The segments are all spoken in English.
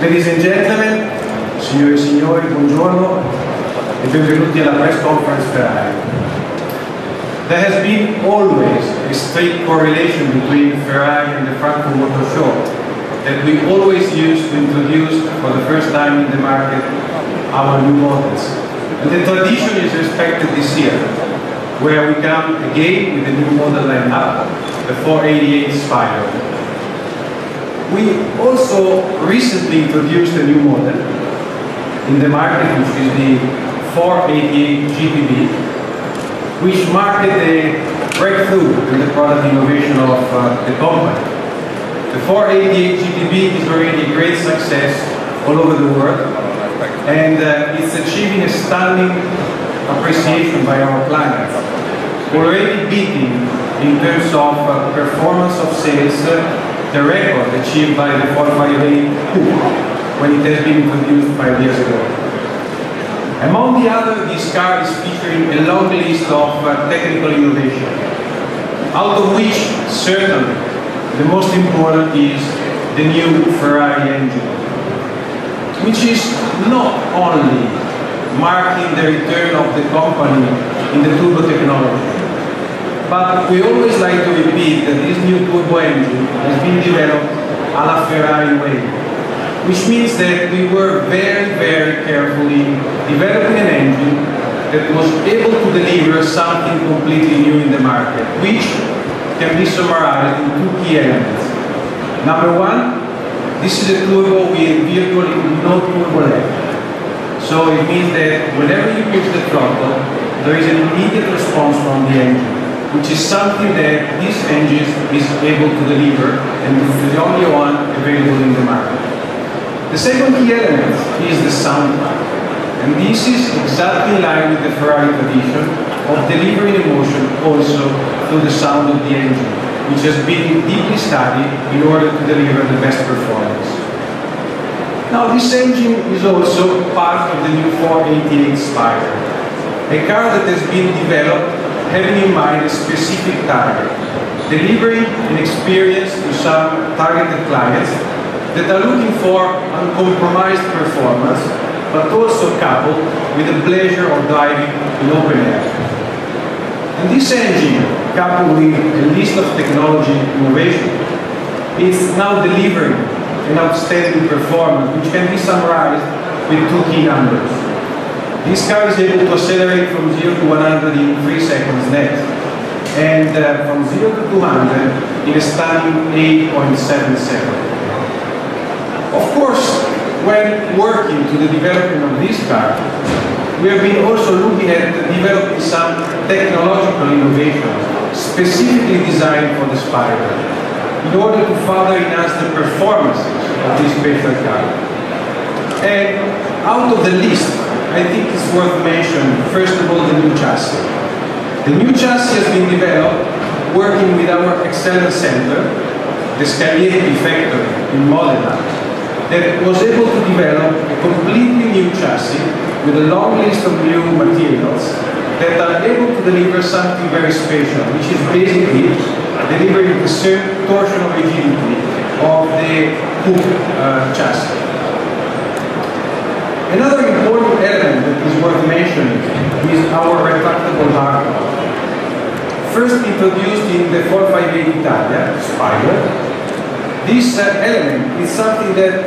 Ladies and gentlemen, signore e signori, buongiorno e benvenuti alla press conference Ferrari. There has been always a strict correlation between Ferrari and the Frankfurt Motor Show that we always use to introduce for the first time in the market our new models. And the tradition is respected this year, where we come again with a new model lineup, the 488 Spyder. We also recently introduced a new model in the market, which is the 488 GTB, which marked a breakthrough in the product innovation of the company. The 488 GTB is already a great success all over the world, and it's achieving a stunning appreciation by our clients, already beating in terms of performance of sales the record achieved by the 458 Coupe when it has been introduced 5 years ago. Among the other, this car is featuring a long list of technical innovation, out of which certainly the most important is the new Ferrari engine, which is not only marking the return of the company in the turbo technology, but we always like to repeat that this new turbo engine has been developed a la Ferrari way, which means that we were very, very carefully developing an engine that was able to deliver something completely new in the market, which can be summarized in two key elements. Number one, this is a turbo with virtually no turbo lag. So it means that whenever you push the throttle, there is an immediate response from the engine, which is something that this engine is able to deliver, and is the only one available in the market. The second key element is the soundtrack, and this is exactly in line with the Ferrari tradition of delivering emotion also through the sound of the engine, which has been deeply studied in order to deliver the best performance. Now, this engine is also part of the new 488 Spyder, a car that has been developed having in mind a specific target, delivering an experience to some targeted clients that are looking for uncompromised performance, but also coupled with the pleasure of driving in open air. And this engine, coupled with a list of technology innovation, is now delivering an outstanding performance, which can be summarized with two key numbers. This car is able to accelerate from 0 to 100 in 3 seconds net, and from 0 to 200 in a stunning 8.7 seconds. Of course, when working to the development of this car, we have been also looking at developing some technological innovations specifically designed for the Spyder, in order to further enhance the performances of this special car. And out of the list, I think it's worth mentioning, first of all, the new chassis. The new chassis has been developed working with our excellence center, the Scaglietti factory in Modena, that was able to develop a completely new chassis with a long list of new materials that are able to deliver something very special, which is basically delivering the same torsional rigidity of the Coupe chassis. Another important element that is worth mentioning is our retractable hardtop. First introduced in the 458 Italia, Spyder, this element is something that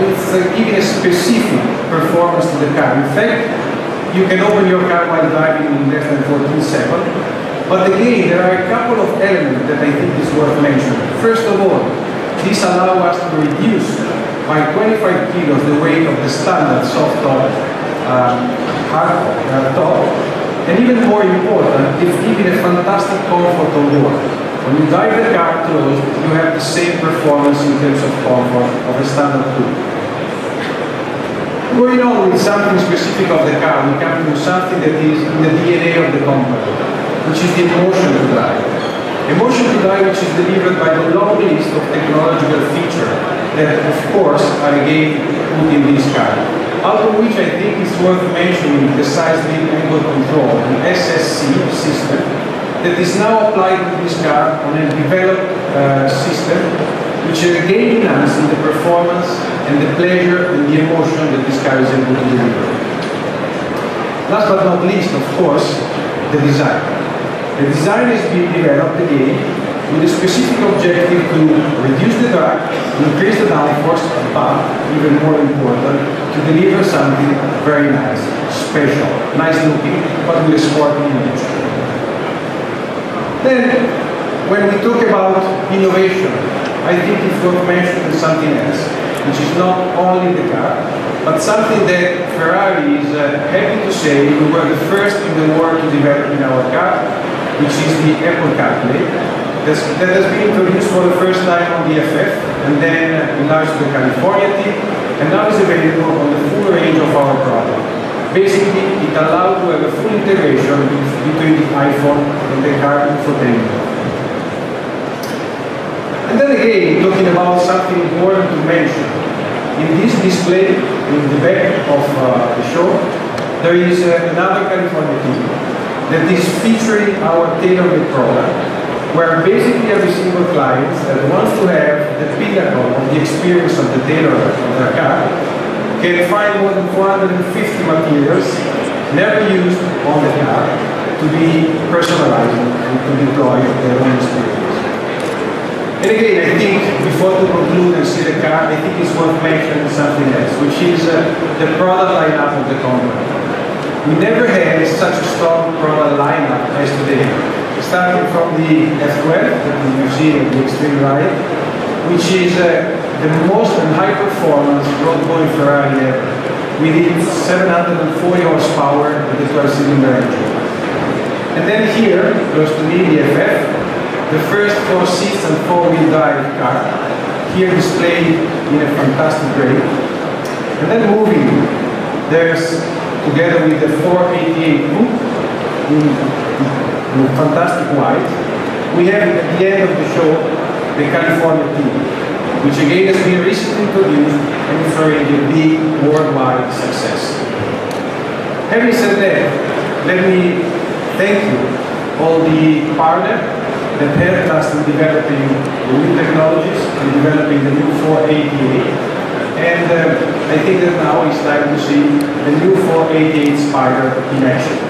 is giving a specific performance to the car. In fact, you can open your car while driving in less than 14 seconds. But again, there are a couple of elements that I think is worth mentioning. First of all, this allows us to reduce by 25 kilos the weight of the standard soft top hard top, and even more important, it's giving a fantastic comfort on board. When you drive the car closed, you have the same performance in terms of comfort of a standard coupe. Going on with something specific of the car, we come to something that is in the DNA of the company, which is the emotion to drive. Emotion to drive, which is delivered by the long list of technological features that, of course, are again put in this car. Out of which I think it's worth mentioning the side lead angle control, the SSC system, that is now applied to this car on a developed system, which is again enhancing the performance and the pleasure and the emotion that this car is able to deliver. Last but not least, of course, the design. The design has been developed again with a specific objective to reduce the drag, increase the downforce, but even more important, to deliver something very nice, special, nice looking, but with a sporty image. Then, when we talk about innovation, I think it's worth mentioning something else, which is not only the car, but something that Ferrari is happy to say we were the first in the world to develop in our car, which is the Apple CarPlay. That has been introduced for the first time on the FF, and then enlarged to the California team, and now is available on the full range of our product. Basically, it allowed to have a full integration between the iPhone and the car infotainment. And then again, talking about something important to mention, in this display, in the back of the show, there is another California team that is featuring our tailor-made product, where basically every single client that wants to have the pinnacle of the experience of the tailor of their car can find more than 450 materials never used on the car to be personalized and to deploy their own experience. And again, I think before to conclude and see the car, I think it's worth mentioning something else, which is the product lineup of the company. We never had such a strong product lineup as today, starting from the F12 that you see at the extreme right, which is the most and high performance road-going Ferrari ever, with its 740 horsepower with a 12-cylinder engine. And then here, close to me, the FF, the first 4 seats and 4-wheel drive car, here displayed in a fantastic gray. And then moving, there's together with the 488 coupe in fantastic white, we have at the end of the show the California team, which again has been recently introduced and is already a big worldwide success. Having said that, let me thank you, all the partners that helped us in developing the new technologies and developing the new 488. And I think that now it's time to see the new 488 Spyder in action.